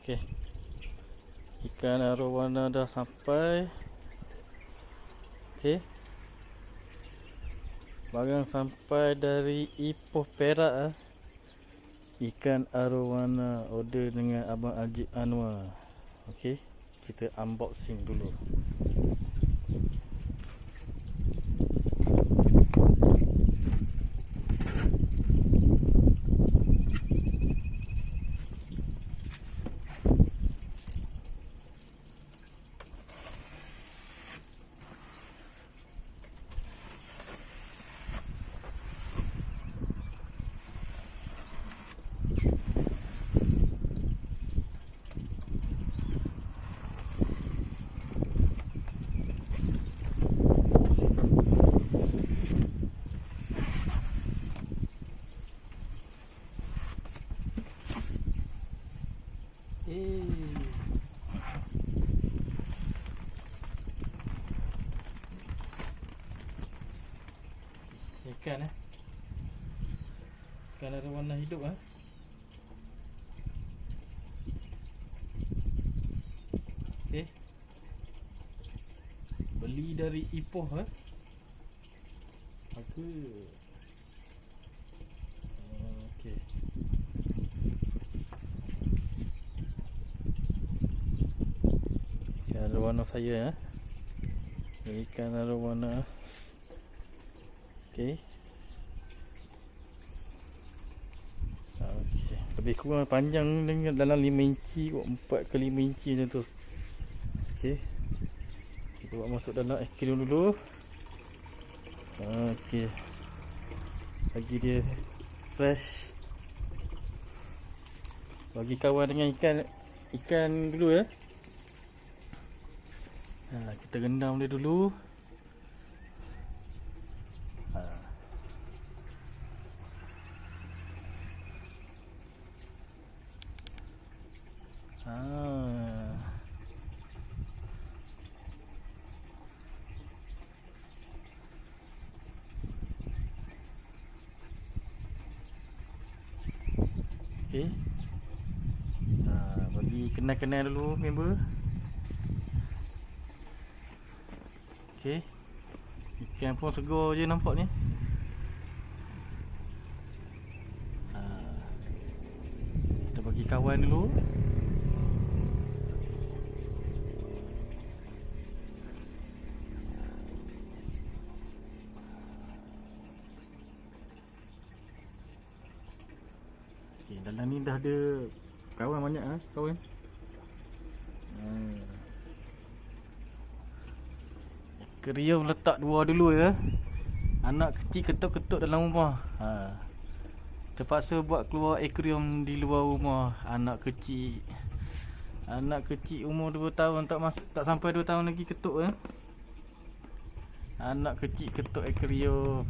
Okey. Ikan arowana dah sampai. Okey. Barang sampai dari Ipoh Perak. Ikan arowana order dengan Abang Ajib Anwar. Okey, kita unboxing dulu. Ikan ikan arowana hidup Okey. Beli dari Ipoh Harga okey. Ikan arowana saya ikan arowana. Okey. Okey. Lebih kurang panjang dengan dalam 5 inci kot, 4 ke 5 inci macam tu. Okey. Kita buat masuk dalam akuarium dulu. Okey. Bagi dia fresh. Bagi kawan dengan ikan dulu kita rendam dia dulu. Okey. Bagi kenal-kenal dulu member. Okey. Ikan pun segar je nampak ni. Kita bagi kawan dulu. Okay, dalam ni dah ada kawan banyak kawan. Akuarium letak dua dulu Anak kecil ketuk-ketuk dalam rumah. Terpaksa buat keluar akuarium di luar rumah. Anak kecil umur 2 tahun tak sampai 2 tahun lagi ketuk Anak kecil ketuk akuarium.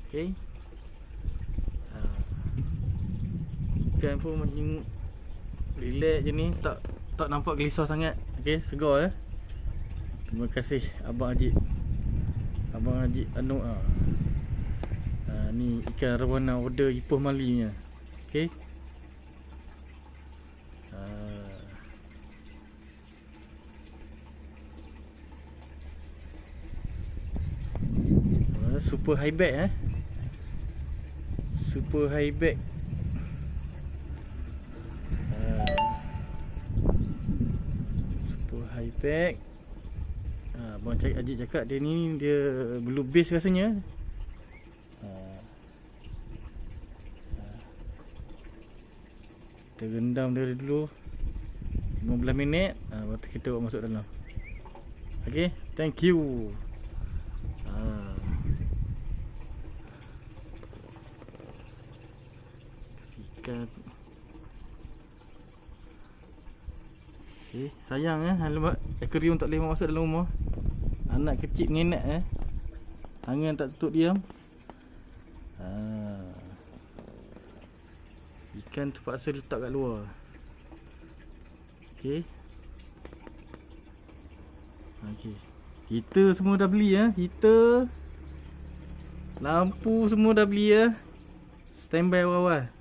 Okey. Ikan pun macam relax je ni, tak nampak gelisah sangat. Okey, segar Terima kasih Abang Ajib Anwar. Ni ikan arowana order Ipoh Mali nya. Okey. Super high bag Super high bag. Super high bag. Abang Ajib cakap dia ni dia blue base rasanya. Kita rendam dia dulu 15 minit. Lepas tu kita buat masuk dalam. Okay, thank you. Ikan. Okay, sayang akuarium tak boleh masuk dalam rumah. Anak kecil mengenak tangan tak tutup diam. Ikan terpaksa letak kat luar. Okey. Heater semua dah beli heater. Lampu semua dah beli Standby awal-awal.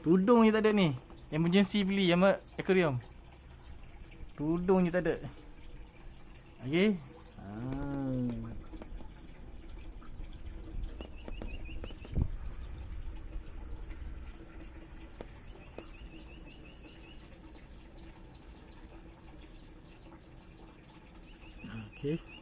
Tudung je tak ada ni. Emergency beli sama aquarium. Tudung je tak ada. Okey. Okey.